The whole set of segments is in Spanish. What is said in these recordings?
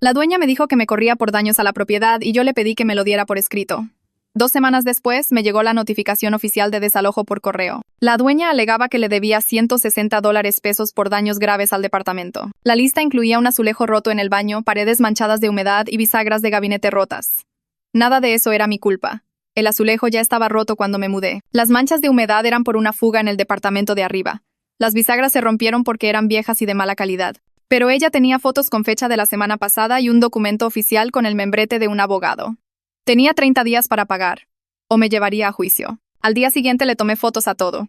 La dueña me dijo que me corría por daños a la propiedad y yo le pedí que me lo diera por escrito. 2 semanas después, me llegó la notificación oficial de desalojo por correo. La dueña alegaba que le debía $160 por daños graves al departamento. La lista incluía un azulejo roto en el baño, paredes manchadas de humedad y bisagras de gabinete rotas. Nada de eso era mi culpa. El azulejo ya estaba roto cuando me mudé. Las manchas de humedad eran por una fuga en el departamento de arriba. Las bisagras se rompieron porque eran viejas y de mala calidad. Pero ella tenía fotos con fecha de la semana pasada y un documento oficial con el membrete de un abogado. Tenía 30 días para pagar, o me llevaría a juicio. Al día siguiente le tomé fotos a todo.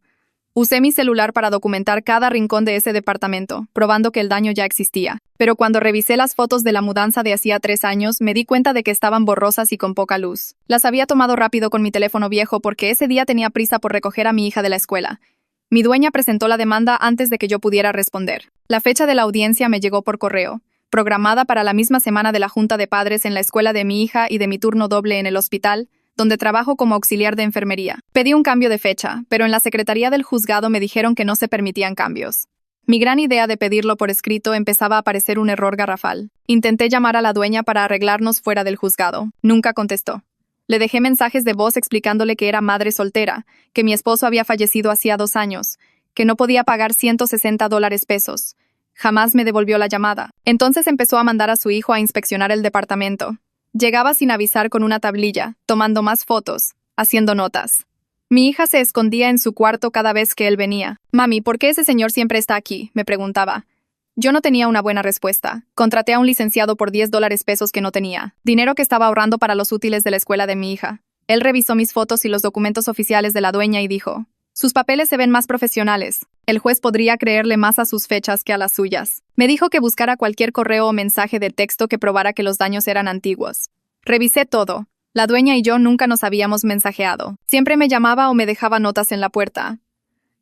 Usé mi celular para documentar cada rincón de ese departamento, probando que el daño ya existía. Pero cuando revisé las fotos de la mudanza de hacía 3 años, me di cuenta de que estaban borrosas y con poca luz. Las había tomado rápido con mi teléfono viejo porque ese día tenía prisa por recoger a mi hija de la escuela. Mi dueña presentó la demanda antes de que yo pudiera responder. La fecha de la audiencia me llegó por correo, programada para la misma semana de la junta de padres en la escuela de mi hija y de mi turno doble en el hospital, donde trabajo como auxiliar de enfermería. Pedí un cambio de fecha, pero en la secretaría del juzgado me dijeron que no se permitían cambios. Mi gran idea de pedirlo por escrito empezaba a parecer un error garrafal. Intenté llamar a la dueña para arreglarnos fuera del juzgado. Nunca contestó. Le dejé mensajes de voz explicándole que era madre soltera, que mi esposo había fallecido hacía 2 años, que no podía pagar $160. Jamás me devolvió la llamada. Entonces empezó a mandar a su hijo a inspeccionar el departamento. Llegaba sin avisar con una tablilla, tomando más fotos, haciendo notas. Mi hija se escondía en su cuarto cada vez que él venía. «Mami, ¿por qué ese señor siempre está aquí?», me preguntaba. Yo no tenía una buena respuesta. Contraté a un licenciado por $10 que no tenía, dinero que estaba ahorrando para los útiles de la escuela de mi hija. Él revisó mis fotos y los documentos oficiales de la dueña y dijo: «Sus papeles se ven más profesionales». El juez podría creerle más a sus fechas que a las suyas. Me dijo que buscara cualquier correo o mensaje de texto que probara que los daños eran antiguos. Revisé todo. La dueña y yo nunca nos habíamos mensajeado. Siempre me llamaba o me dejaba notas en la puerta.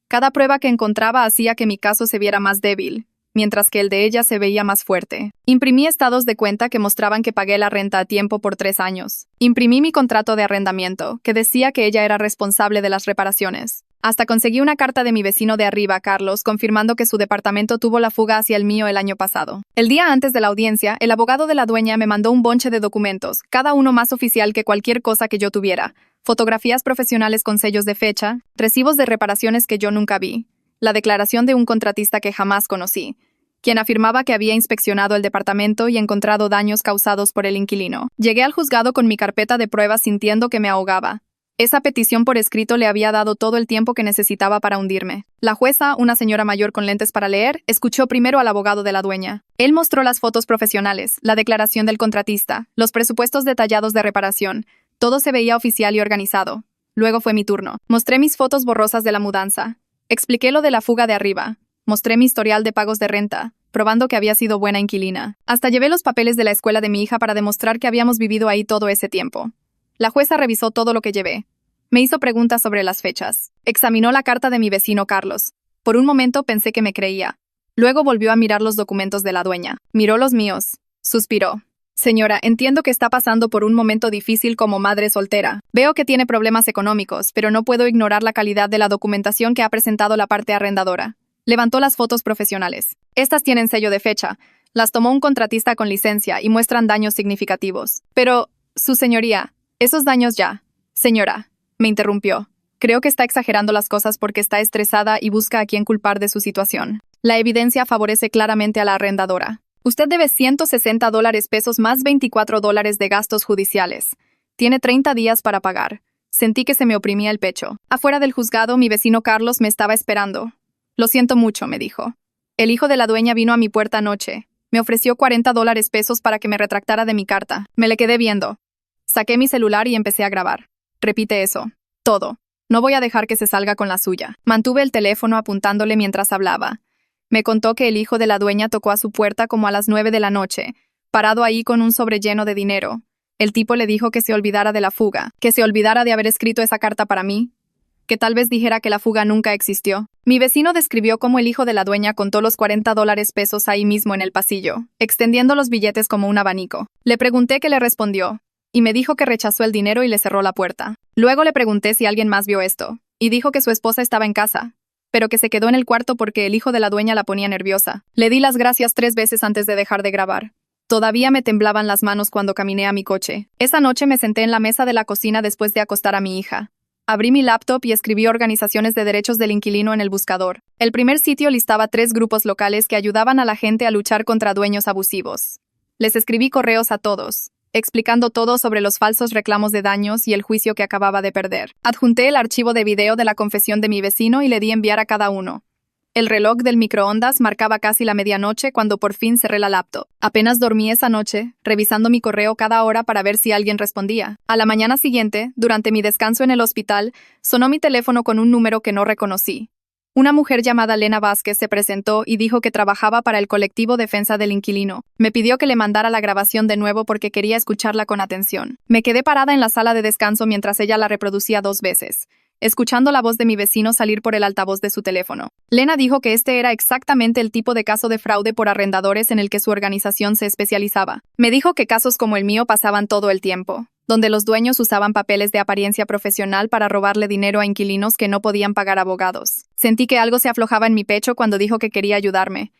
Cada prueba que encontraba hacía que mi caso se viera más débil, mientras que el de ella se veía más fuerte. Imprimí estados de cuenta que mostraban que pagué la renta a tiempo por 3 años. Imprimí mi contrato de arrendamiento, que decía que ella era responsable de las reparaciones. Hasta conseguí una carta de mi vecino de arriba, Carlos, confirmando que su departamento tuvo la fuga hacia el mío el año pasado. El día antes de la audiencia, el abogado de la dueña me mandó un bonche de documentos, cada uno más oficial que cualquier cosa que yo tuviera. Fotografías profesionales con sellos de fecha, recibos de reparaciones que yo nunca vi, la declaración de un contratista que jamás conocí, quien afirmaba que había inspeccionado el departamento y encontrado daños causados por el inquilino. Llegué al juzgado con mi carpeta de pruebas sintiendo que me ahogaba. Esa petición por escrito le había dado todo el tiempo que necesitaba para hundirme. La jueza, una señora mayor con lentes para leer, escuchó primero al abogado de la dueña. Él mostró las fotos profesionales, la declaración del contratista, los presupuestos detallados de reparación. Todo se veía oficial y organizado. Luego fue mi turno. Mostré mis fotos borrosas de la mudanza. Expliqué lo de la fuga de arriba. Mostré mi historial de pagos de renta, probando que había sido buena inquilina. Hasta llevé los papeles de la escuela de mi hija para demostrar que habíamos vivido ahí todo ese tiempo. La jueza revisó todo lo que llevé. Me hizo preguntas sobre las fechas. Examinó la carta de mi vecino Carlos. Por un momento pensé que me creía. Luego volvió a mirar los documentos de la dueña. Miró los míos. Suspiró. «Señora, entiendo que está pasando por un momento difícil como madre soltera. Veo que tiene problemas económicos, pero no puedo ignorar la calidad de la documentación que ha presentado la parte arrendadora». Levantó las fotos profesionales. «Estas tienen sello de fecha. Las tomó un contratista con licencia y muestran daños significativos. Pero, su señoría, esos daños ya». «Señora», me interrumpió. «Creo que está exagerando las cosas porque está estresada y busca a quién culpar de su situación. La evidencia favorece claramente a la arrendadora. Usted debe $160 más $24 de gastos judiciales. Tiene 30 días para pagar». Sentí que se me oprimía el pecho. Afuera del juzgado, mi vecino Carlos me estaba esperando. «Lo siento mucho», me dijo. «El hijo de la dueña vino a mi puerta anoche. Me ofreció $40 para que me retractara de mi carta. Me le quedé viendo. Saqué mi celular y empecé a grabar. Repite eso. Todo. No voy a dejar que se salga con la suya». Mantuve el teléfono apuntándole mientras hablaba. Me contó que el hijo de la dueña tocó a su puerta como a las 9 de la noche, parado ahí con un sobre lleno de dinero. El tipo le dijo que se olvidara de la fuga, que se olvidara de haber escrito esa carta para mí, que tal vez dijera que la fuga nunca existió. Mi vecino describió cómo el hijo de la dueña contó los $40 ahí mismo en el pasillo, extendiendo los billetes como un abanico. Le pregunté qué le respondió, y me dijo que rechazó el dinero y le cerró la puerta. Luego le pregunté si alguien más vio esto, y dijo que su esposa estaba en casa, pero que se quedó en el cuarto porque el hijo de la dueña la ponía nerviosa. Le di las gracias 3 veces antes de dejar de grabar. Todavía me temblaban las manos cuando caminé a mi coche. Esa noche me senté en la mesa de la cocina después de acostar a mi hija. Abrí mi laptop y escribí organizaciones de derechos del inquilino en el buscador. El primer sitio listaba 3 grupos locales que ayudaban a la gente a luchar contra dueños abusivos. Les escribí correos a todos, explicando todo sobre los falsos reclamos de daños y el juicio que acababa de perder. Adjunté el archivo de video de la confesión de mi vecino y le di enviar a cada uno. El reloj del microondas marcaba casi la medianoche cuando por fin cerré la laptop. Apenas dormí esa noche, revisando mi correo cada hora para ver si alguien respondía. A la mañana siguiente, durante mi descanso en el hospital, sonó mi teléfono con un número que no reconocí. Una mujer llamada Lena Vázquez se presentó y dijo que trabajaba para el colectivo Defensa del Inquilino. Me pidió que le mandara la grabación de nuevo porque quería escucharla con atención. Me quedé parada en la sala de descanso mientras ella la reproducía 2 veces, escuchando la voz de mi vecino salir por el altavoz de su teléfono. Lena dijo que este era exactamente el tipo de caso de fraude por arrendadores en el que su organización se especializaba. Me dijo que casos como el mío pasaban todo el tiempo, donde los dueños usaban papeles de apariencia profesional para robarle dinero a inquilinos que no podían pagar abogados. Sentí que algo se aflojaba en mi pecho cuando dijo que quería ayudarme.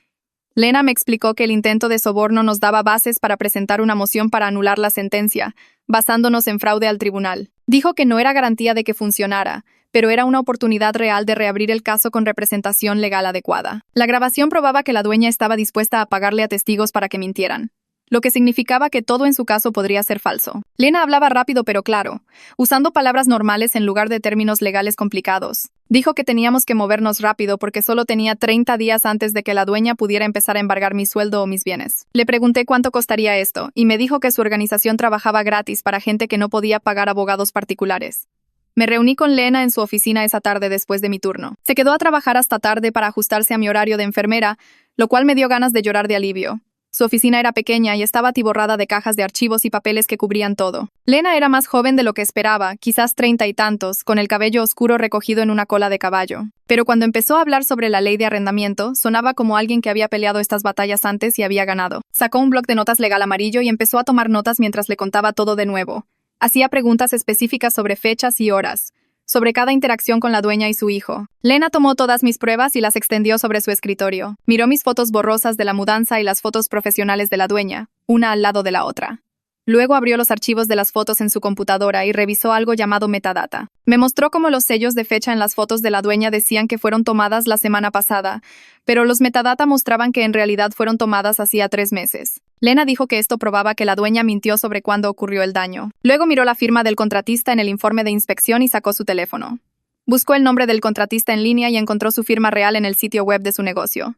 Lena me explicó que el intento de soborno nos daba bases para presentar una moción para anular la sentencia, basándonos en fraude al tribunal. Dijo que no era garantía de que funcionara, pero era una oportunidad real de reabrir el caso con representación legal adecuada. La grabación probaba que la dueña estaba dispuesta a pagarle a testigos para que mintieran, lo que significaba que todo en su caso podría ser falso. Lena hablaba rápido pero claro, usando palabras normales en lugar de términos legales complicados. Dijo que teníamos que movernos rápido porque solo tenía 30 días antes de que la dueña pudiera empezar a embargar mi sueldo o mis bienes. Le pregunté cuánto costaría esto, y me dijo que su organización trabajaba gratis para gente que no podía pagar abogados particulares. Me reuní con Lena en su oficina esa tarde después de mi turno. Se quedó a trabajar hasta tarde para ajustarse a mi horario de enfermera, lo cual me dio ganas de llorar de alivio. Su oficina era pequeña y estaba atiborrada de cajas de archivos y papeles que cubrían todo. Lena era más joven de lo que esperaba, quizás 30 y tantos, con el cabello oscuro recogido en una cola de caballo. Pero cuando empezó a hablar sobre la ley de arrendamiento, sonaba como alguien que había peleado estas batallas antes y había ganado. Sacó un bloc de notas legal amarillo y empezó a tomar notas mientras le contaba todo de nuevo. Hacía preguntas específicas sobre fechas y horas, sobre cada interacción con la dueña y su hijo. Lena tomó todas mis pruebas y las extendió sobre su escritorio. Miró mis fotos borrosas de la mudanza y las fotos profesionales de la dueña, una al lado de la otra. Luego abrió los archivos de las fotos en su computadora y revisó algo llamado metadata. Me mostró cómo los sellos de fecha en las fotos de la dueña decían que fueron tomadas la semana pasada, pero los metadata mostraban que en realidad fueron tomadas hacía 3 meses. Lena dijo que esto probaba que la dueña mintió sobre cuándo ocurrió el daño. Luego miró la firma del contratista en el informe de inspección y sacó su teléfono. Buscó el nombre del contratista en línea y encontró su firma real en el sitio web de su negocio.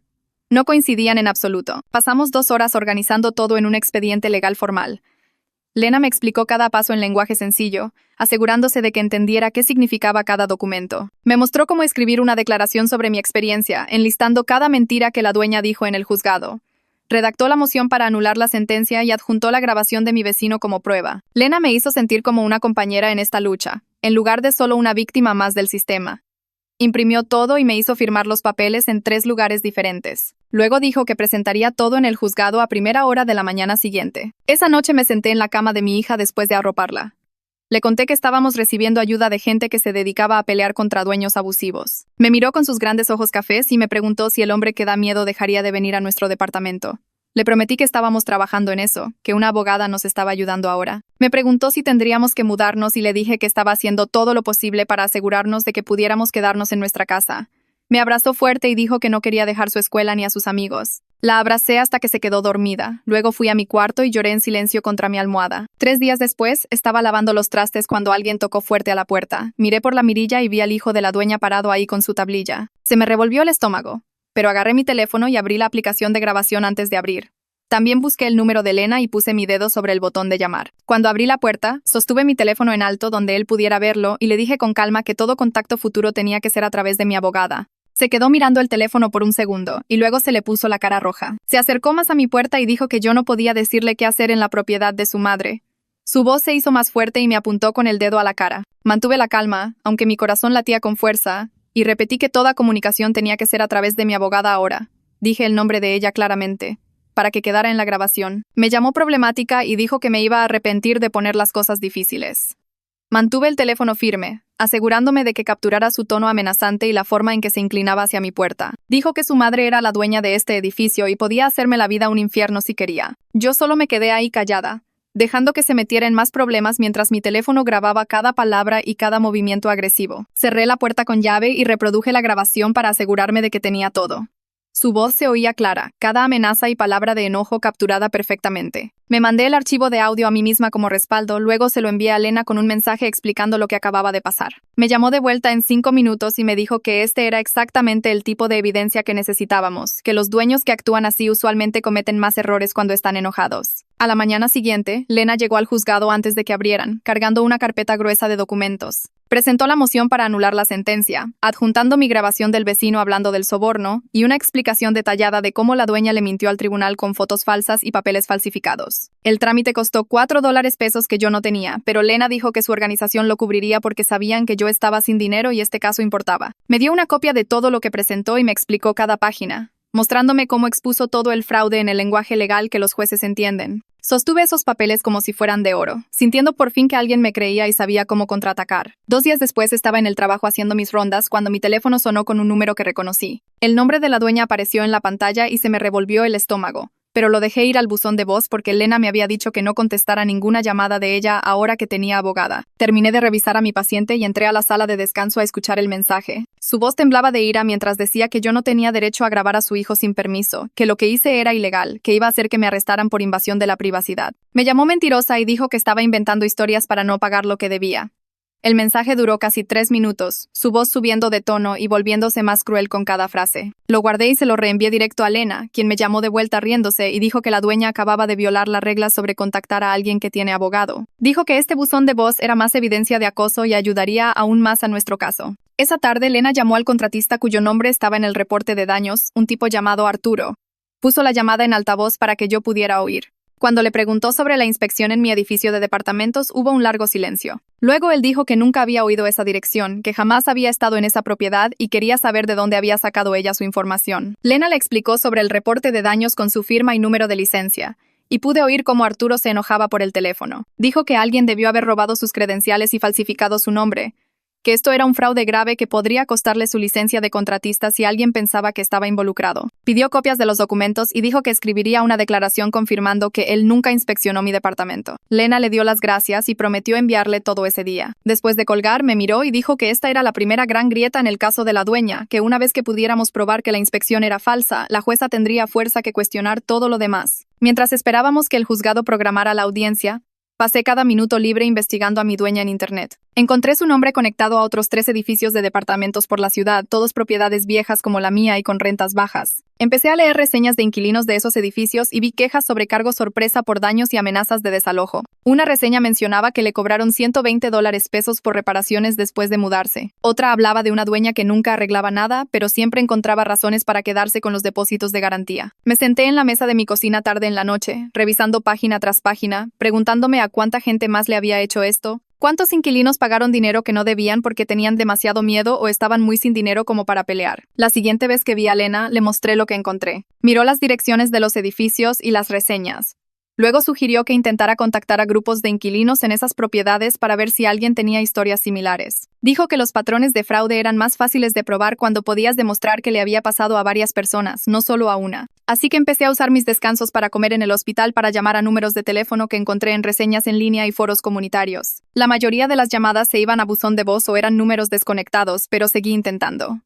No coincidían en absoluto. Pasamos 2 horas organizando todo en un expediente legal formal. Lena me explicó cada paso en lenguaje sencillo, asegurándose de que entendiera qué significaba cada documento. Me mostró cómo escribir una declaración sobre mi experiencia, enlistando cada mentira que la dueña dijo en el juzgado. Redactó la moción para anular la sentencia y adjuntó la grabación de mi vecino como prueba. Lena me hizo sentir como una compañera en esta lucha, en lugar de solo una víctima más del sistema. Imprimió todo y me hizo firmar los papeles en 3 lugares diferentes. Luego dijo que presentaría todo en el juzgado a primera hora de la mañana siguiente. Esa noche me senté en la cama de mi hija después de arroparla. Le conté que estábamos recibiendo ayuda de gente que se dedicaba a pelear contra dueños abusivos. Me miró con sus grandes ojos cafés y me preguntó si el hombre que da miedo dejaría de venir a nuestro departamento. Le prometí que estábamos trabajando en eso, que una abogada nos estaba ayudando ahora. Me preguntó si tendríamos que mudarnos y le dije que estaba haciendo todo lo posible para asegurarnos de que pudiéramos quedarnos en nuestra casa. Me abrazó fuerte y dijo que no quería dejar su escuela ni a sus amigos. La abracé hasta que se quedó dormida. Luego fui a mi cuarto y lloré en silencio contra mi almohada. 3 días después, estaba lavando los trastes cuando alguien tocó fuerte a la puerta. Miré por la mirilla y vi al hijo de la dueña parado ahí con su tablilla. Se me revolvió el estómago, pero agarré mi teléfono y abrí la aplicación de grabación antes de abrir. También busqué el número de Lena y puse mi dedo sobre el botón de llamar. Cuando abrí la puerta, sostuve mi teléfono en alto donde él pudiera verlo y le dije con calma que todo contacto futuro tenía que ser a través de mi abogada. Se quedó mirando el teléfono por un segundo, y luego se le puso la cara roja. Se acercó más a mi puerta y dijo que yo no podía decirle qué hacer en la propiedad de su madre. Su voz se hizo más fuerte y me apuntó con el dedo a la cara. Mantuve la calma, aunque mi corazón latía con fuerza, y repetí que toda comunicación tenía que ser a través de mi abogada ahora. Dije el nombre de ella claramente, para que quedara en la grabación. Me llamó problemática y dijo que me iba a arrepentir de poner las cosas difíciles. Mantuve el teléfono firme, asegurándome de que capturara su tono amenazante y la forma en que se inclinaba hacia mi puerta. Dijo que su madre era la dueña de este edificio y podía hacerme la vida un infierno si quería. Yo solo me quedé ahí callada, dejando que se metiera en más problemas mientras mi teléfono grababa cada palabra y cada movimiento agresivo. Cerré la puerta con llave y reproduje la grabación para asegurarme de que tenía todo. Su voz se oía clara, cada amenaza y palabra de enojo capturada perfectamente. Me mandé el archivo de audio a mí misma como respaldo, luego se lo envié a Lena con un mensaje explicando lo que acababa de pasar. Me llamó de vuelta en 5 minutos y me dijo que este era exactamente el tipo de evidencia que necesitábamos, que los dueños que actúan así usualmente cometen más errores cuando están enojados. A la mañana siguiente, Lena llegó al juzgado antes de que abrieran, cargando una carpeta gruesa de documentos. Presentó la moción para anular la sentencia, adjuntando mi grabación del vecino hablando del soborno y una explicación detallada de cómo la dueña le mintió al tribunal con fotos falsas y papeles falsificados. El trámite costó $4 que yo no tenía, pero Lena dijo que su organización lo cubriría porque sabían que yo estaba sin dinero y este caso importaba. Me dio una copia de todo lo que presentó y me explicó cada página, mostrándome cómo expuso todo el fraude en el lenguaje legal que los jueces entienden. Sostuve esos papeles como si fueran de oro, sintiendo por fin que alguien me creía y sabía cómo contraatacar. 2 días después estaba en el trabajo haciendo mis rondas cuando mi teléfono sonó con un número que reconocí. El nombre de la dueña apareció en la pantalla y se me revolvió el estómago, pero lo dejé ir al buzón de voz porque Lena me había dicho que no contestara ninguna llamada de ella ahora que tenía abogada. Terminé de revisar a mi paciente y entré a la sala de descanso a escuchar el mensaje. Su voz temblaba de ira mientras decía que yo no tenía derecho a grabar a su hijo sin permiso, que lo que hice era ilegal, que iba a hacer que me arrestaran por invasión de la privacidad. Me llamó mentirosa y dijo que estaba inventando historias para no pagar lo que debía. El mensaje duró casi 3 minutos, su voz subiendo de tono y volviéndose más cruel con cada frase. Lo guardé y se lo reenvié directo a Lena, quien me llamó de vuelta riéndose y dijo que la dueña acababa de violar las reglas sobre contactar a alguien que tiene abogado. Dijo que este buzón de voz era más evidencia de acoso y ayudaría aún más a nuestro caso. Esa tarde, Lena llamó al contratista cuyo nombre estaba en el reporte de daños, un tipo llamado Arturo. Puso la llamada en altavoz para que yo pudiera oír. Cuando le preguntó sobre la inspección en mi edificio de departamentos, hubo un largo silencio. Luego él dijo que nunca había oído esa dirección, que jamás había estado en esa propiedad y quería saber de dónde había sacado ella su información. Lena le explicó sobre el reporte de daños con su firma y número de licencia, y pude oír cómo Arturo se enojaba por el teléfono. Dijo que alguien debió haber robado sus credenciales y falsificado su nombre, que esto era un fraude grave que podría costarle su licencia de contratista si alguien pensaba que estaba involucrado. Pidió copias de los documentos y dijo que escribiría una declaración confirmando que él nunca inspeccionó mi departamento. Lena le dio las gracias y prometió enviarle todo ese día. Después de colgar, me miró y dijo que esta era la primera gran grieta en el caso de la dueña, que una vez que pudiéramos probar que la inspección era falsa, la jueza tendría fuerza que cuestionar todo lo demás. Mientras esperábamos que el juzgado programara la audiencia, pasé cada minuto libre investigando a mi dueña en Internet. Encontré su nombre conectado a otros 3 edificios de departamentos por la ciudad, todos propiedades viejas como la mía y con rentas bajas. Empecé a leer reseñas de inquilinos de esos edificios y vi quejas sobre cargos sorpresa por daños y amenazas de desalojo. Una reseña mencionaba que le cobraron $120 por reparaciones después de mudarse. Otra hablaba de una dueña que nunca arreglaba nada, pero siempre encontraba razones para quedarse con los depósitos de garantía. Me senté en la mesa de mi cocina tarde en la noche, revisando página tras página, preguntándome a cuánta gente más le había hecho esto. ¿Cuántos inquilinos pagaron dinero que no debían porque tenían demasiado miedo o estaban muy sin dinero como para pelear? La siguiente vez que vi a Lena, le mostré lo que encontré. Miró las direcciones de los edificios y las reseñas. Luego sugirió que intentara contactar a grupos de inquilinos en esas propiedades para ver si alguien tenía historias similares. Dijo que los patrones de fraude eran más fáciles de probar cuando podías demostrar que le había pasado a varias personas, no solo a una. Así que empecé a usar mis descansos para comer en el hospital para llamar a números de teléfono que encontré en reseñas en línea y foros comunitarios. La mayoría de las llamadas se iban a buzón de voz o eran números desconectados, pero seguí intentando.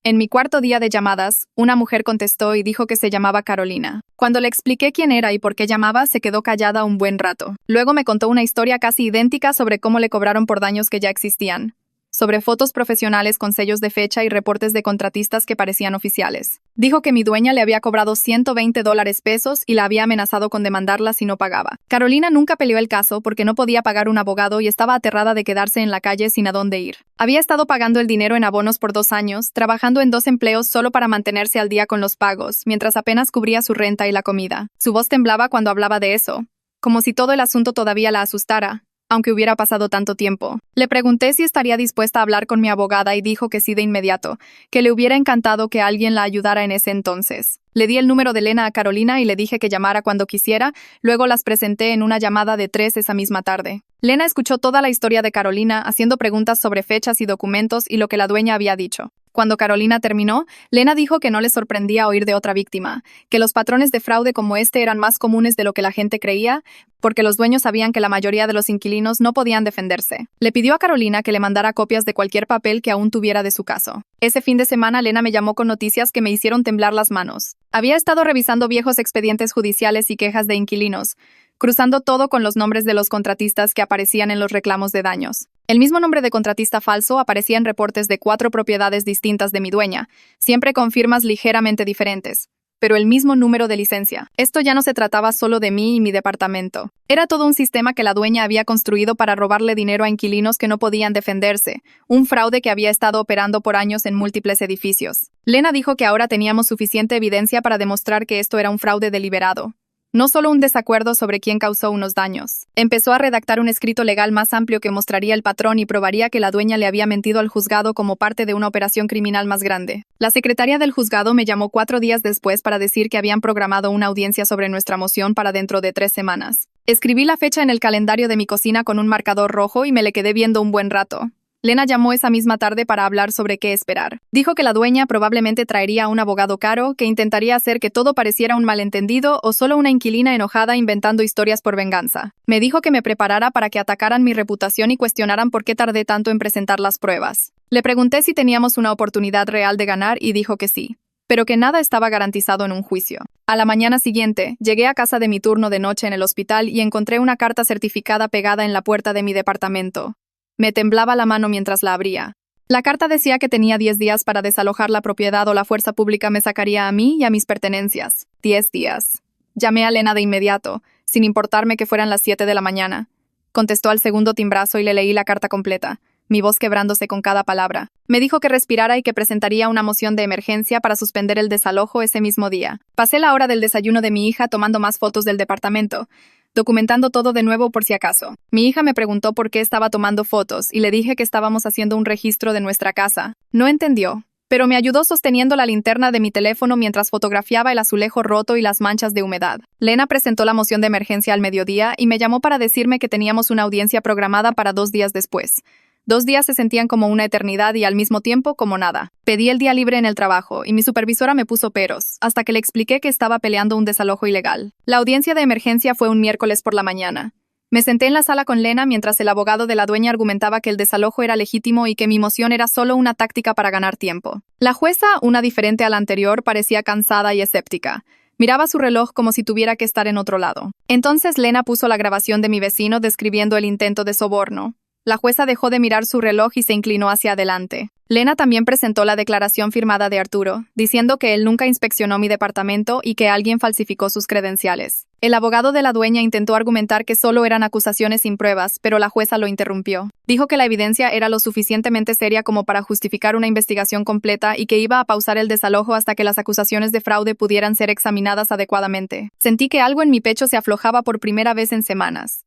En mi cuarto día de llamadas, una mujer contestó y dijo que se llamaba Carolina. Cuando le expliqué quién era y por qué llamaba, se quedó callada un buen rato. Luego me contó una historia casi idéntica sobre cómo le cobraron por daños que ya existían, sobre fotos profesionales con sellos de fecha y reportes de contratistas que parecían oficiales. Dijo que mi dueña le había cobrado $120 y la había amenazado con demandarla si no pagaba. Carolina nunca peleó el caso porque no podía pagar un abogado y estaba aterrada de quedarse en la calle sin a dónde ir. Había estado pagando el dinero en abonos por 2 años, trabajando en 2 empleos solo para mantenerse al día con los pagos, mientras apenas cubría su renta y la comida. Su voz temblaba cuando hablaba de eso, como si todo el asunto todavía la asustara, aunque hubiera pasado tanto tiempo. Le pregunté si estaría dispuesta a hablar con mi abogada y dijo que sí de inmediato, que le hubiera encantado que alguien la ayudara en ese entonces. Le di el número de Lena a Carolina y le dije que llamara cuando quisiera, luego las presenté en una llamada de 3 esa misma tarde. Lena escuchó toda la historia de Carolina, haciendo preguntas sobre fechas y documentos y lo que la dueña había dicho. Cuando Carolina terminó, Lena dijo que no le sorprendía oír de otra víctima, que los patrones de fraude como este eran más comunes de lo que la gente creía, porque los dueños sabían que la mayoría de los inquilinos no podían defenderse. Le pidió a Carolina que le mandara copias de cualquier papel que aún tuviera de su caso. Ese fin de semana, Lena me llamó con noticias que me hicieron temblar las manos. Había estado revisando viejos expedientes judiciales y quejas de inquilinos, cruzando todo con los nombres de los contratistas que aparecían en los reclamos de daños. El mismo nombre de contratista falso aparecía en reportes de 4 propiedades distintas de mi dueña, siempre con firmas ligeramente diferentes, pero el mismo número de licencia. Esto ya no se trataba solo de mí y mi departamento. Era todo un sistema que la dueña había construido para robarle dinero a inquilinos que no podían defenderse, un fraude que había estado operando por años en múltiples edificios. Lena dijo que ahora teníamos suficiente evidencia para demostrar que esto era un fraude deliberado, no solo un desacuerdo sobre quién causó unos daños. Empezó a redactar un escrito legal más amplio que mostraría el patrón y probaría que la dueña le había mentido al juzgado como parte de una operación criminal más grande. La secretaria del juzgado me llamó 4 días después para decir que habían programado una audiencia sobre nuestra moción para dentro de 3 semanas. Escribí la fecha en el calendario de mi cocina con un marcador rojo y me le quedé viendo un buen rato. Lena llamó esa misma tarde para hablar sobre qué esperar. Dijo que la dueña probablemente traería a un abogado caro, que intentaría hacer que todo pareciera un malentendido o solo una inquilina enojada inventando historias por venganza. Me dijo que me preparara para que atacaran mi reputación y cuestionaran por qué tardé tanto en presentar las pruebas. Le pregunté si teníamos una oportunidad real de ganar y dijo que sí, pero que nada estaba garantizado en un juicio. A la mañana siguiente, llegué a casa de mi turno de noche en el hospital y encontré una carta certificada pegada en la puerta de mi departamento. Me temblaba la mano mientras la abría. La carta decía que tenía 10 días para desalojar la propiedad o la fuerza pública me sacaría a mí y a mis pertenencias. 10 días. Llamé a Lena de inmediato, sin importarme que fueran las 7 de la mañana. Contestó al segundo timbrazo y le leí la carta completa, mi voz quebrándose con cada palabra. Me dijo que respirara y que presentaría una moción de emergencia para suspender el desalojo ese mismo día. Pasé la hora del desayuno de mi hija tomando más fotos del departamento, documentando todo de nuevo por si acaso. Mi hija me preguntó por qué estaba tomando fotos y le dije que estábamos haciendo un registro de nuestra casa. No entendió, pero me ayudó sosteniendo la linterna de mi teléfono mientras fotografiaba el azulejo roto y las manchas de humedad. Lena presentó la moción de emergencia al mediodía y me llamó para decirme que teníamos una audiencia programada para 2 días después. 2 días se sentían como una eternidad y al mismo tiempo como nada. Pedí el día libre en el trabajo y mi supervisora me puso peros, hasta que le expliqué que estaba peleando un desalojo ilegal. La audiencia de emergencia fue un miércoles por la mañana. Me senté en la sala con Lena mientras el abogado de la dueña argumentaba que el desalojo era legítimo y que mi moción era solo una táctica para ganar tiempo. La jueza, una diferente a la anterior, parecía cansada y escéptica. Miraba su reloj como si tuviera que estar en otro lado. Entonces Lena puso la grabación de mi vecino describiendo el intento de soborno. La jueza dejó de mirar su reloj y se inclinó hacia adelante. Lena también presentó la declaración firmada de Arturo, diciendo que él nunca inspeccionó mi departamento y que alguien falsificó sus credenciales. El abogado de la dueña intentó argumentar que solo eran acusaciones sin pruebas, pero la jueza lo interrumpió. Dijo que la evidencia era lo suficientemente seria como para justificar una investigación completa y que iba a pausar el desalojo hasta que las acusaciones de fraude pudieran ser examinadas adecuadamente. Sentí que algo en mi pecho se aflojaba por primera vez en semanas.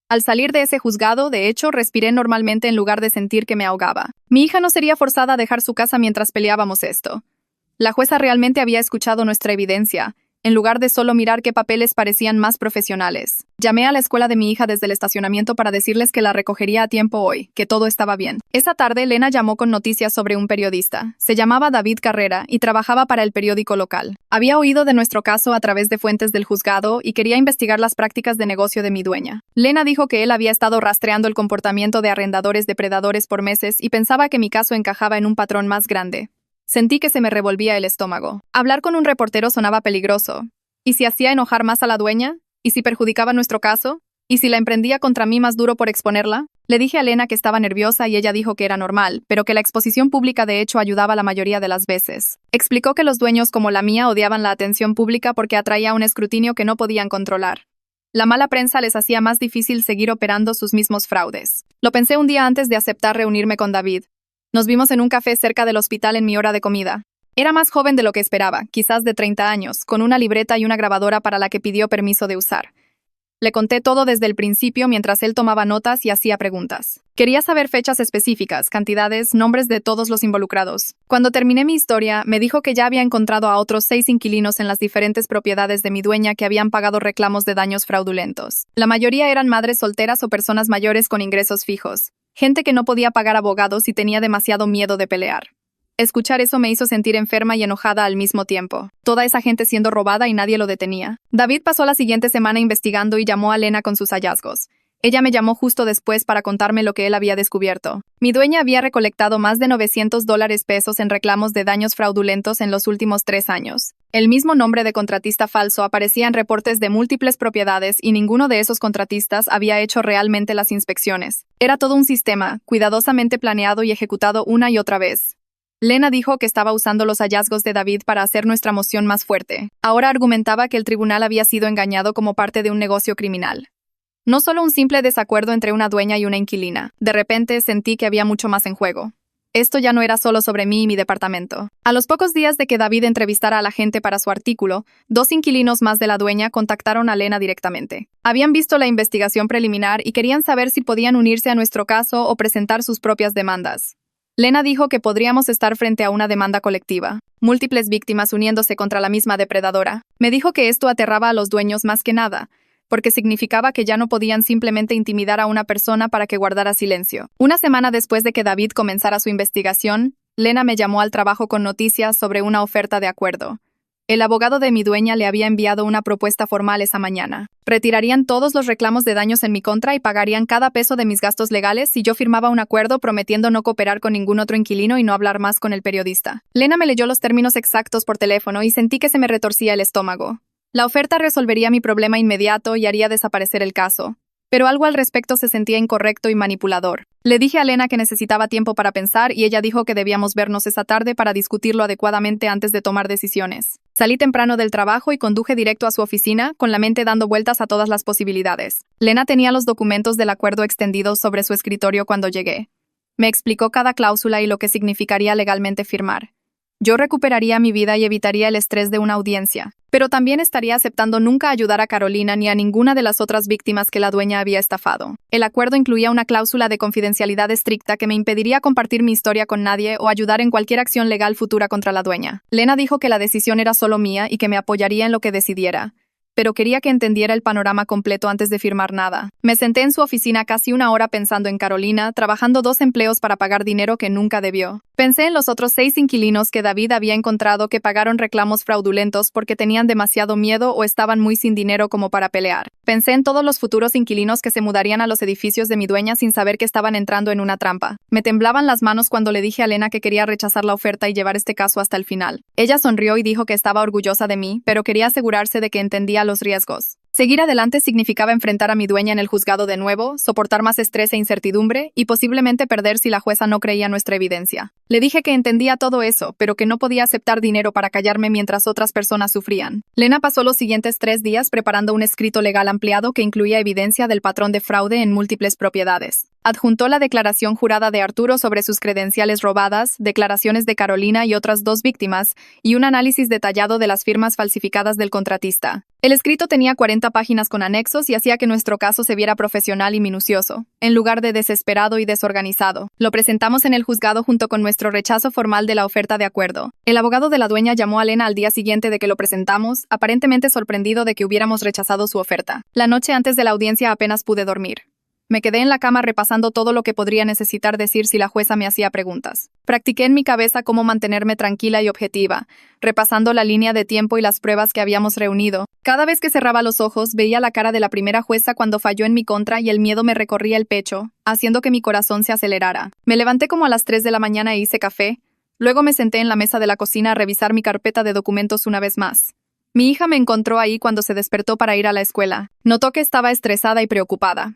Al salir de ese juzgado, de hecho, respiré normalmente en lugar de sentir que me ahogaba. Mi hija no sería forzada a dejar su casa mientras peleábamos esto. La jueza realmente había escuchado nuestra evidencia, en lugar de solo mirar qué papeles parecían más profesionales. Llamé a la escuela de mi hija desde el estacionamiento para decirles que la recogería a tiempo hoy, que todo estaba bien. Esa tarde, Lena llamó con noticias sobre un periodista. Se llamaba David Carrera y trabajaba para el periódico local. Había oído de nuestro caso a través de fuentes del juzgado y quería investigar las prácticas de negocio de mi dueña. Lena dijo que él había estado rastreando el comportamiento de arrendadores depredadores por meses y pensaba que mi caso encajaba en un patrón más grande. Sentí que se me revolvía el estómago. Hablar con un reportero sonaba peligroso. ¿Y si hacía enojar más a la dueña? ¿Y si perjudicaba nuestro caso? ¿Y si la emprendía contra mí más duro por exponerla? Le dije a Lena que estaba nerviosa y ella dijo que era normal, pero que la exposición pública de hecho ayudaba la mayoría de las veces. Explicó que los dueños como la mía odiaban la atención pública porque atraía un escrutinio que no podían controlar. La mala prensa les hacía más difícil seguir operando sus mismos fraudes. Lo pensé un día antes de aceptar reunirme con David. Nos vimos en un café cerca del hospital en mi hora de comida. Era más joven de lo que esperaba, quizás de 30 años, con una libreta y una grabadora para la que pidió permiso de usar. Le conté todo desde el principio mientras él tomaba notas y hacía preguntas. Quería saber fechas específicas, cantidades, nombres de todos los involucrados. Cuando terminé mi historia, me dijo que ya había encontrado a otros 6 inquilinos en las diferentes propiedades de mi dueña que habían pagado reclamos de daños fraudulentos. La mayoría eran madres solteras o personas mayores con ingresos fijos. Gente que no podía pagar abogados y tenía demasiado miedo de pelear. Escuchar eso me hizo sentir enferma y enojada al mismo tiempo. Toda esa gente siendo robada y nadie lo detenía. David pasó la siguiente semana investigando y llamó a Lena con sus hallazgos. Ella me llamó justo después para contarme lo que él había descubierto. Mi dueña había recolectado más de $900 en reclamos de daños fraudulentos en los últimos 3 años. El mismo nombre de contratista falso aparecía en reportes de múltiples propiedades y ninguno de esos contratistas había hecho realmente las inspecciones. Era todo un sistema, cuidadosamente planeado y ejecutado una y otra vez. Lena dijo que estaba usando los hallazgos de David para hacer nuestra moción más fuerte. Ahora argumentaba que el tribunal había sido engañado como parte de un negocio criminal. No solo un simple desacuerdo entre una dueña y una inquilina. De repente sentí que había mucho más en juego. Esto ya no era solo sobre mí y mi departamento. A los pocos días de que David entrevistara a la gente para su artículo, 2 inquilinos más de la dueña contactaron a Lena directamente. Habían visto la investigación preliminar y querían saber si podían unirse a nuestro caso o presentar sus propias demandas. Lena dijo que podríamos estar frente a una demanda colectiva, múltiples víctimas uniéndose contra la misma depredadora. Me dijo que esto aterraba a los dueños más que nada, porque significaba que ya no podían simplemente intimidar a una persona para que guardara silencio. Una semana después de que David comenzara su investigación, Lena me llamó al trabajo con noticias sobre una oferta de acuerdo. El abogado de mi dueña le había enviado una propuesta formal esa mañana. Retirarían todos los reclamos de daños en mi contra y pagarían cada peso de mis gastos legales si yo firmaba un acuerdo prometiendo no cooperar con ningún otro inquilino y no hablar más con el periodista. Lena me leyó los términos exactos por teléfono y sentí que se me retorcía el estómago. La oferta resolvería mi problema inmediato y haría desaparecer el caso. Pero algo al respecto se sentía incorrecto y manipulador. Le dije a Lena que necesitaba tiempo para pensar y ella dijo que debíamos vernos esa tarde para discutirlo adecuadamente antes de tomar decisiones. Salí temprano del trabajo y conduje directo a su oficina, con la mente dando vueltas a todas las posibilidades. Lena tenía los documentos del acuerdo extendidos sobre su escritorio cuando llegué. Me explicó cada cláusula y lo que significaría legalmente firmar. Yo recuperaría mi vida y evitaría el estrés de una audiencia, pero también estaría aceptando nunca ayudar a Carolina ni a ninguna de las otras víctimas que la dueña había estafado. El acuerdo incluía una cláusula de confidencialidad estricta que me impediría compartir mi historia con nadie o ayudar en cualquier acción legal futura contra la dueña. Lena dijo que la decisión era solo mía y que me apoyaría en lo que decidiera, pero quería que entendiera el panorama completo antes de firmar nada. Me senté en su oficina casi 1 hora pensando en Carolina, trabajando 2 empleos para pagar dinero que nunca debió. Pensé en los otros 6 inquilinos que David había encontrado que pagaron reclamos fraudulentos porque tenían demasiado miedo o estaban muy sin dinero como para pelear. Pensé en todos los futuros inquilinos que se mudarían a los edificios de mi dueña sin saber que estaban entrando en una trampa. Me temblaban las manos cuando le dije a Lena que quería rechazar la oferta y llevar este caso hasta el final. Ella sonrió y dijo que estaba orgullosa de mí, pero quería asegurarse de que entendía los riesgos. Seguir adelante significaba enfrentar a mi dueña en el juzgado de nuevo, soportar más estrés e incertidumbre y posiblemente perder si la jueza no creía nuestra evidencia. Le dije que entendía todo eso, pero que no podía aceptar dinero para callarme mientras otras personas sufrían. Lena pasó los siguientes 3 días preparando un escrito legal ampliado que incluía evidencia del patrón de fraude en múltiples propiedades. Adjuntó la declaración jurada de Arturo sobre sus credenciales robadas, declaraciones de Carolina y otras 2 víctimas, y un análisis detallado de las firmas falsificadas del contratista. El escrito tenía 40 páginas con anexos y hacía que nuestro caso se viera profesional y minucioso, en lugar de desesperado y desorganizado. Lo presentamos en el juzgado junto con nuestro rechazo formal de la oferta de acuerdo. El abogado de la dueña llamó a Lena al día siguiente de que lo presentamos, aparentemente sorprendido de que hubiéramos rechazado su oferta. La noche antes de la audiencia apenas pude dormir. Me quedé en la cama repasando todo lo que podría necesitar decir si la jueza me hacía preguntas. Practiqué en mi cabeza cómo mantenerme tranquila y objetiva, repasando la línea de tiempo y las pruebas que habíamos reunido. Cada vez que cerraba los ojos, veía la cara de la primera jueza cuando falló en mi contra y el miedo me recorría el pecho, haciendo que mi corazón se acelerara. Me levanté como a las 3 de la mañana e hice café. Luego me senté en la mesa de la cocina a revisar mi carpeta de documentos una vez más. Mi hija me encontró ahí cuando se despertó para ir a la escuela. Notó que estaba estresada y preocupada.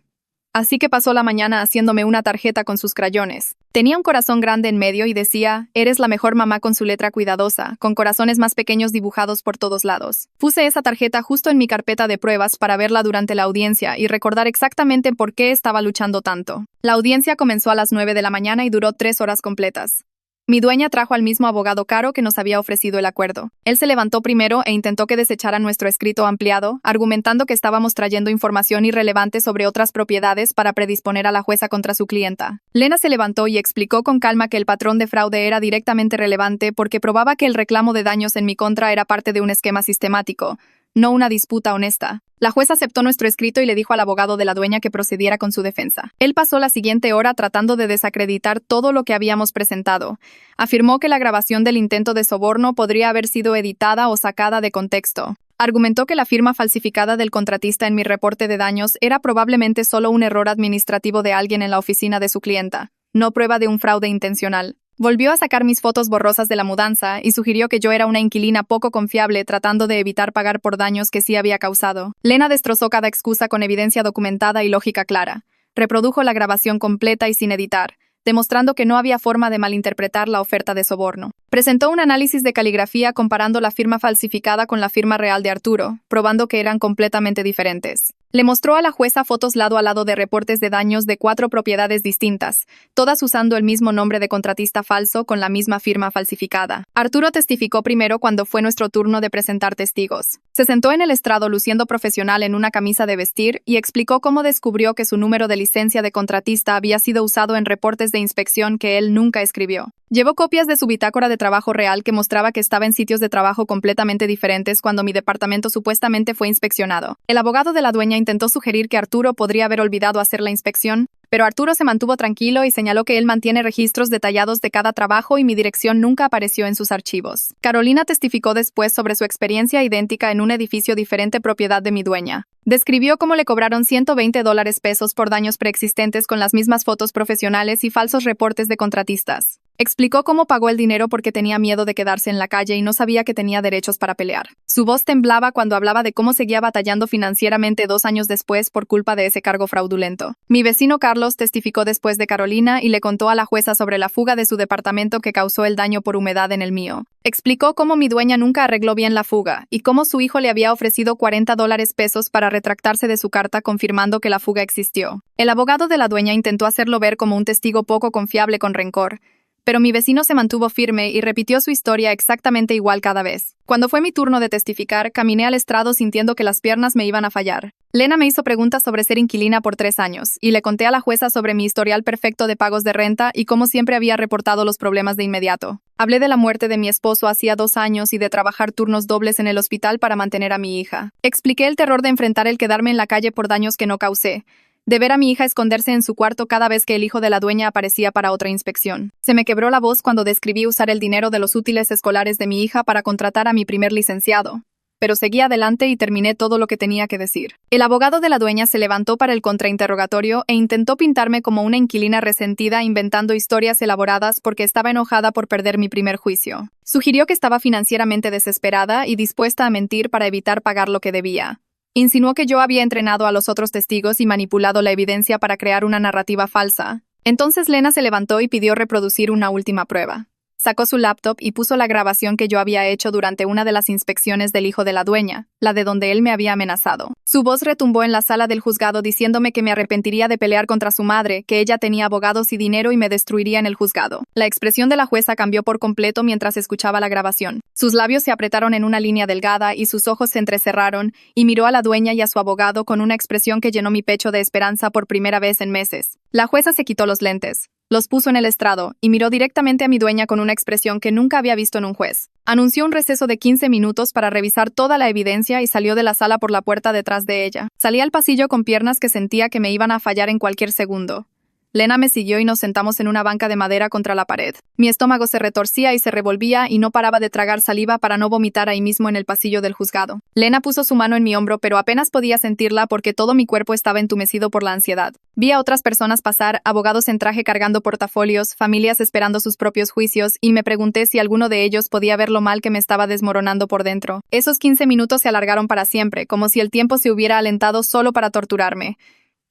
Así que pasó la mañana haciéndome una tarjeta con sus crayones. Tenía un corazón grande en medio y decía, eres la mejor mamá con su letra cuidadosa, con corazones más pequeños dibujados por todos lados. Puse esa tarjeta justo en mi carpeta de pruebas para verla durante la audiencia y recordar exactamente por qué estaba luchando tanto. La audiencia comenzó a las 9 de la mañana y duró 3 horas completas. Mi dueña trajo al mismo abogado caro que nos había ofrecido el acuerdo. Él se levantó primero e intentó que desechara nuestro escrito ampliado, argumentando que estábamos trayendo información irrelevante sobre otras propiedades para predisponer a la jueza contra su clienta. Lena se levantó y explicó con calma que el patrón de fraude era directamente relevante porque probaba que el reclamo de daños en mi contra era parte de un esquema sistemático, no una disputa honesta. La jueza aceptó nuestro escrito y le dijo al abogado de la dueña que procediera con su defensa. Él pasó la siguiente hora tratando de desacreditar todo lo que habíamos presentado. Afirmó que la grabación del intento de soborno podría haber sido editada o sacada de contexto. Argumentó que la firma falsificada del contratista en mi reporte de daños era probablemente solo un error administrativo de alguien en la oficina de su clienta, no prueba de un fraude intencional. Volvió a sacar mis fotos borrosas de la mudanza y sugirió que yo era una inquilina poco confiable tratando de evitar pagar por daños que sí había causado. Lena destrozó cada excusa con evidencia documentada y lógica clara. Reprodujo la grabación completa y sin editar, demostrando que no había forma de malinterpretar la oferta de soborno. Presentó un análisis de caligrafía comparando la firma falsificada con la firma real de Arturo, probando que eran completamente diferentes. Le mostró a la jueza fotos lado a lado de reportes de daños de 4 propiedades distintas, todas usando el mismo nombre de contratista falso con la misma firma falsificada. Arturo testificó primero cuando fue nuestro turno de presentar testigos. Se sentó en el estrado luciendo profesional en una camisa de vestir y explicó cómo descubrió que su número de licencia de contratista había sido usado en reportes de inspección que él nunca escribió. Llevó copias de su bitácora de trabajo real que mostraba que estaba en sitios de trabajo completamente diferentes cuando mi departamento supuestamente fue inspeccionado. El abogado de la dueña intentó sugerir que Arturo podría haber olvidado hacer la inspección, pero Arturo se mantuvo tranquilo y señaló que él mantiene registros detallados de cada trabajo y mi dirección nunca apareció en sus archivos. Carolina testificó después sobre su experiencia idéntica en un edificio diferente propiedad de mi dueña. Describió cómo le cobraron $120 por daños preexistentes con las mismas fotos profesionales y falsos reportes de contratistas. Explicó cómo pagó el dinero porque tenía miedo de quedarse en la calle y no sabía que tenía derechos para pelear. Su voz temblaba cuando hablaba de cómo seguía batallando financieramente 2 años después por culpa de ese cargo fraudulento. Mi vecino Carlos testificó después de Carolina y le contó a la jueza sobre la fuga de su departamento que causó el daño por humedad en el mío. Explicó cómo mi dueña nunca arregló bien la fuga y cómo su hijo le había ofrecido $40 para retractarse de su carta confirmando que la fuga existió. El abogado de la dueña intentó hacerlo ver como un testigo poco confiable con rencor, pero mi vecino se mantuvo firme y repitió su historia exactamente igual cada vez. Cuando fue mi turno de testificar, caminé al estrado sintiendo que las piernas me iban a fallar. Lena me hizo preguntas sobre ser inquilina por 3 años, y le conté a la jueza sobre mi historial perfecto de pagos de renta y cómo siempre había reportado los problemas de inmediato. Hablé de la muerte de mi esposo hacía 2 años y de trabajar turnos dobles en el hospital para mantener a mi hija. Expliqué el terror de enfrentar el quedarme en la calle por daños que no causé, de ver a mi hija esconderse en su cuarto cada vez que el hijo de la dueña aparecía para otra inspección. Se me quebró la voz cuando describí usar el dinero de los útiles escolares de mi hija para contratar a mi primer licenciado, pero seguí adelante y terminé todo lo que tenía que decir. El abogado de la dueña se levantó para el contrainterrogatorio e intentó pintarme como una inquilina resentida inventando historias elaboradas porque estaba enojada por perder mi primer juicio. Sugirió que estaba financieramente desesperada y dispuesta a mentir para evitar pagar lo que debía. Insinuó que yo había entrenado a los otros testigos y manipulado la evidencia para crear una narrativa falsa. Entonces Lena se levantó y pidió reproducir una última prueba. Sacó su laptop y puso la grabación que yo había hecho durante una de las inspecciones del hijo de la dueña, la de donde él me había amenazado. Su voz retumbó en la sala del juzgado diciéndome que me arrepentiría de pelear contra su madre, que ella tenía abogados y dinero y me destruiría en el juzgado. La expresión de la jueza cambió por completo mientras escuchaba la grabación. Sus labios se apretaron en una línea delgada y sus ojos se entrecerraron, y miró a la dueña y a su abogado con una expresión que llenó mi pecho de esperanza por primera vez en meses. La jueza se quitó los lentes, los puso en el estrado y miró directamente a mi dueña con una expresión que nunca había visto en un juez. Anunció un receso de 15 minutos para revisar toda la evidencia y salió de la sala por la puerta detrás de ella. Salí al pasillo con piernas que sentía que me iban a fallar en cualquier segundo. Lena me siguió y nos sentamos en una banca de madera contra la pared. Mi estómago se retorcía y se revolvía y no paraba de tragar saliva para no vomitar ahí mismo en el pasillo del juzgado. Lena puso su mano en mi hombro, pero apenas podía sentirla porque todo mi cuerpo estaba entumecido por la ansiedad. Vi a otras personas pasar, abogados en traje cargando portafolios, familias esperando sus propios juicios, y me pregunté si alguno de ellos podía ver lo mal que me estaba desmoronando por dentro. Esos 15 minutos se alargaron para siempre, como si el tiempo se hubiera alentado solo para torturarme.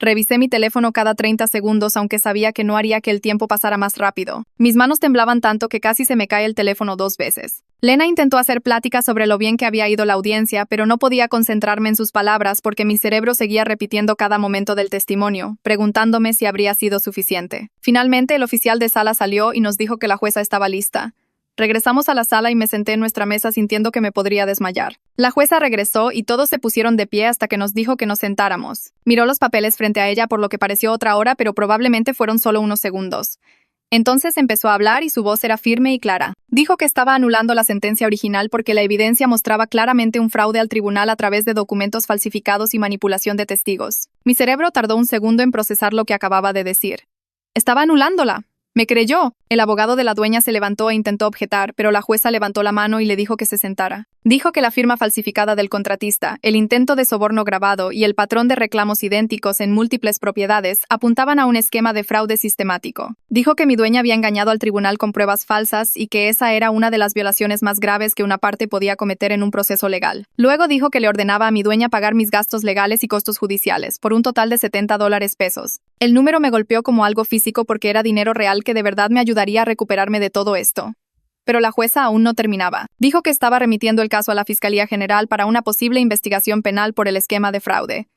Revisé mi teléfono cada 30 segundos, aunque sabía que no haría que el tiempo pasara más rápido. Mis manos temblaban tanto que casi se me cae el teléfono 2 veces. Lena intentó hacer plática sobre lo bien que había ido la audiencia, pero no podía concentrarme en sus palabras porque mi cerebro seguía repitiendo cada momento del testimonio, preguntándome si habría sido suficiente. Finalmente, el oficial de sala salió y nos dijo que la jueza estaba lista. Regresamos a la sala y me senté en nuestra mesa sintiendo que me podría desmayar. La jueza regresó y todos se pusieron de pie hasta que nos dijo que nos sentáramos. Miró los papeles frente a ella por lo que pareció otra hora, pero probablemente fueron solo unos segundos. Entonces empezó a hablar y su voz era firme y clara. Dijo que estaba anulando la sentencia original porque la evidencia mostraba claramente un fraude al tribunal a través de documentos falsificados y manipulación de testigos. Mi cerebro tardó un segundo en procesar lo que acababa de decir. Estaba anulándola. Me creyó. El abogado de la dueña se levantó e intentó objetar, pero la jueza levantó la mano y le dijo que se sentara. Dijo que la firma falsificada del contratista, el intento de soborno grabado y el patrón de reclamos idénticos en múltiples propiedades apuntaban a un esquema de fraude sistemático. Dijo que mi dueña había engañado al tribunal con pruebas falsas y que esa era una de las violaciones más graves que una parte podía cometer en un proceso legal. Luego dijo que le ordenaba a mi dueña pagar mis gastos legales y costos judiciales, por un total de $70. El número me golpeó como algo físico porque era dinero real que de verdad me ayudaría a recuperarme de todo esto. Pero la jueza aún no terminaba. Dijo que estaba remitiendo el caso a la Fiscalía General para una posible investigación penal por el esquema de fraude.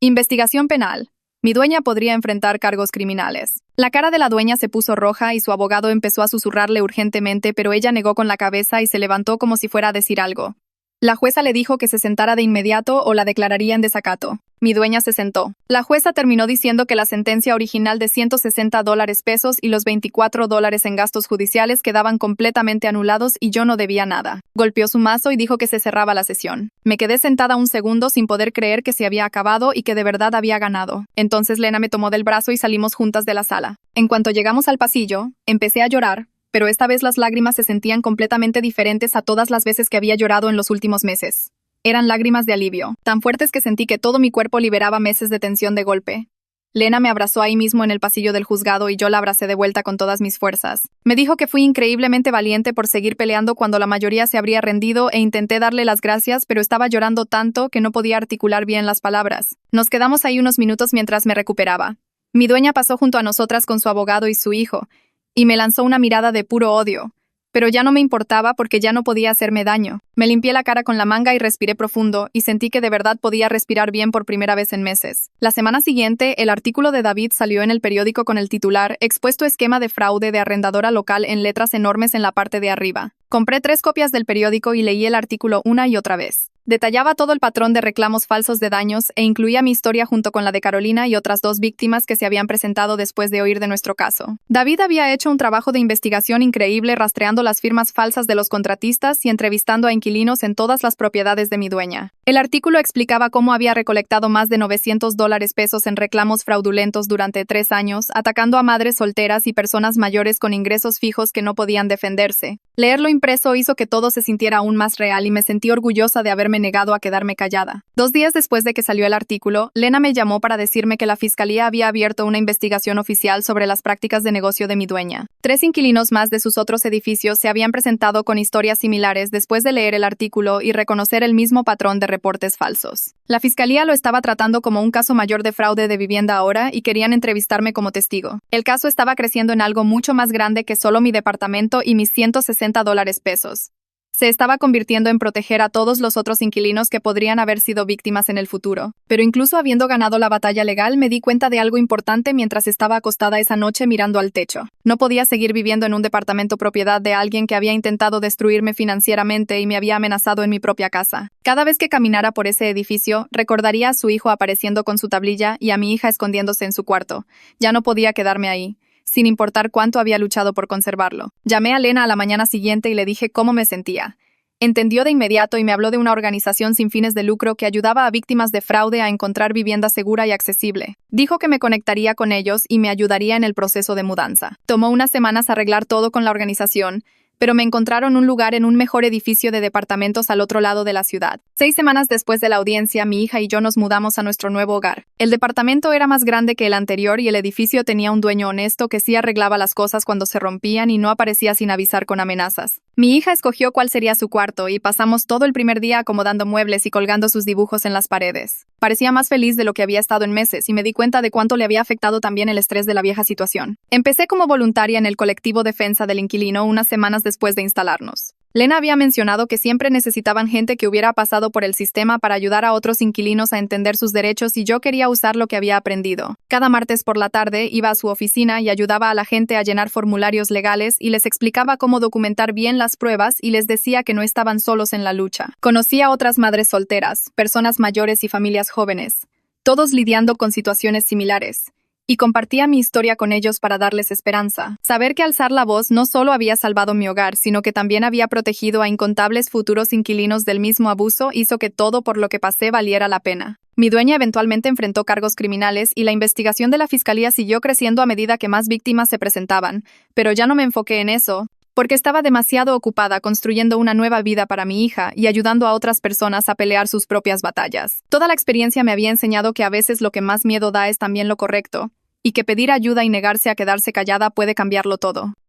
Investigación penal. Mi dueña podría enfrentar cargos criminales. La cara de la dueña se puso roja y su abogado empezó a susurrarle urgentemente, pero ella negó con la cabeza y se levantó como si fuera a decir algo. La jueza le dijo que se sentara de inmediato o la declararía en desacato. Mi dueña se sentó. La jueza terminó diciendo que la sentencia original de $160 y los $24 en gastos judiciales quedaban completamente anulados y yo no debía nada. Golpeó su mazo y dijo que se cerraba la sesión. Me quedé sentada un segundo sin poder creer que se había acabado y que de verdad había ganado. Entonces Lena me tomó del brazo y salimos juntas de la sala. En cuanto llegamos al pasillo, empecé a llorar, pero esta vez las lágrimas se sentían completamente diferentes a todas las veces que había llorado en los últimos meses. Eran lágrimas de alivio, tan fuertes que sentí que todo mi cuerpo liberaba meses de tensión de golpe. Lena me abrazó ahí mismo en el pasillo del juzgado y yo la abracé de vuelta con todas mis fuerzas. Me dijo que fui increíblemente valiente por seguir peleando cuando la mayoría se habría rendido e intenté darle las gracias, pero estaba llorando tanto que no podía articular bien las palabras. Nos quedamos ahí unos minutos mientras me recuperaba. Mi dueña pasó junto a nosotras con su abogado y su hijo, y me lanzó una mirada de puro odio. Pero ya no me importaba porque ya no podía hacerme daño. Me limpié la cara con la manga y respiré profundo, y sentí que de verdad podía respirar bien por primera vez en meses. La semana siguiente, el artículo de David salió en el periódico con el titular "Expuesto esquema de fraude de arrendadora local" en letras enormes en la parte de arriba. Compré 3 copias del periódico y leí el artículo una y otra vez. Detallaba todo el patrón de reclamos falsos de daños e incluía mi historia junto con la de Carolina y otras 2 víctimas que se habían presentado después de oír de nuestro caso. David había hecho un trabajo de investigación increíble rastreando las firmas falsas de los contratistas y entrevistando a inquilinos en todas las propiedades de mi dueña. El artículo explicaba cómo había recolectado más de $900 en reclamos fraudulentos durante 3 años, atacando a madres solteras y personas mayores con ingresos fijos que no podían defenderse. Leerlo impreso hizo que todo se sintiera aún más real y me sentí orgullosa de haberme negado a quedarme callada. 2 días después de que salió el artículo, Lena me llamó para decirme que la fiscalía había abierto una investigación oficial sobre las prácticas de negocio de mi dueña. 3 inquilinos más de sus otros edificios se habían presentado con historias similares después de leer el artículo y reconocer el mismo patrón de reportes falsos. La fiscalía lo estaba tratando como un caso mayor de fraude de vivienda ahora y querían entrevistarme como testigo. El caso estaba creciendo en algo mucho más grande que solo mi departamento y mis $160. Se estaba convirtiendo en proteger a todos los otros inquilinos que podrían haber sido víctimas en el futuro. Pero incluso habiendo ganado la batalla legal, me di cuenta de algo importante mientras estaba acostada esa noche mirando al techo. No podía seguir viviendo en un departamento propiedad de alguien que había intentado destruirme financieramente y me había amenazado en mi propia casa. Cada vez que caminara por ese edificio, recordaría a su hijo apareciendo con su tablilla y a mi hija escondiéndose en su cuarto. Ya no podía quedarme ahí, sin importar cuánto había luchado por conservarlo. Llamé a Lena a la mañana siguiente y le dije cómo me sentía. Entendió de inmediato y me habló de una organización sin fines de lucro que ayudaba a víctimas de fraude a encontrar vivienda segura y accesible. Dijo que me conectaría con ellos y me ayudaría en el proceso de mudanza. Tomó unas semanas arreglar todo con la organización, pero me encontraron un lugar en un mejor edificio de departamentos al otro lado de la ciudad. 6 semanas después de la audiencia, mi hija y yo nos mudamos a nuestro nuevo hogar. El departamento era más grande que el anterior y el edificio tenía un dueño honesto que sí arreglaba las cosas cuando se rompían y no aparecía sin avisar con amenazas. Mi hija escogió cuál sería su cuarto y pasamos todo el primer día acomodando muebles y colgando sus dibujos en las paredes. Parecía más feliz de lo que había estado en meses y me di cuenta de cuánto le había afectado también el estrés de la vieja situación. Empecé como voluntaria en el colectivo Defensa del Inquilino unas semanas después de instalarnos. Lena había mencionado que siempre necesitaban gente que hubiera pasado por el sistema para ayudar a otros inquilinos a entender sus derechos y yo quería usar lo que había aprendido. Cada martes por la tarde iba a su oficina y ayudaba a la gente a llenar formularios legales y les explicaba cómo documentar bien las pruebas y les decía que no estaban solos en la lucha. Conocí a otras madres solteras, personas mayores y familias jóvenes, todos lidiando con situaciones similares. Y compartía mi historia con ellos para darles esperanza. Saber que alzar la voz no solo había salvado mi hogar, sino que también había protegido a incontables futuros inquilinos del mismo abuso hizo que todo por lo que pasé valiera la pena. Mi dueña eventualmente enfrentó cargos criminales y la investigación de la fiscalía siguió creciendo a medida que más víctimas se presentaban, pero ya no me enfoqué en eso, porque estaba demasiado ocupada construyendo una nueva vida para mi hija y ayudando a otras personas a pelear sus propias batallas. Toda la experiencia me había enseñado que a veces lo que más miedo da es también lo correcto, y que pedir ayuda y negarse a quedarse callada puede cambiarlo todo.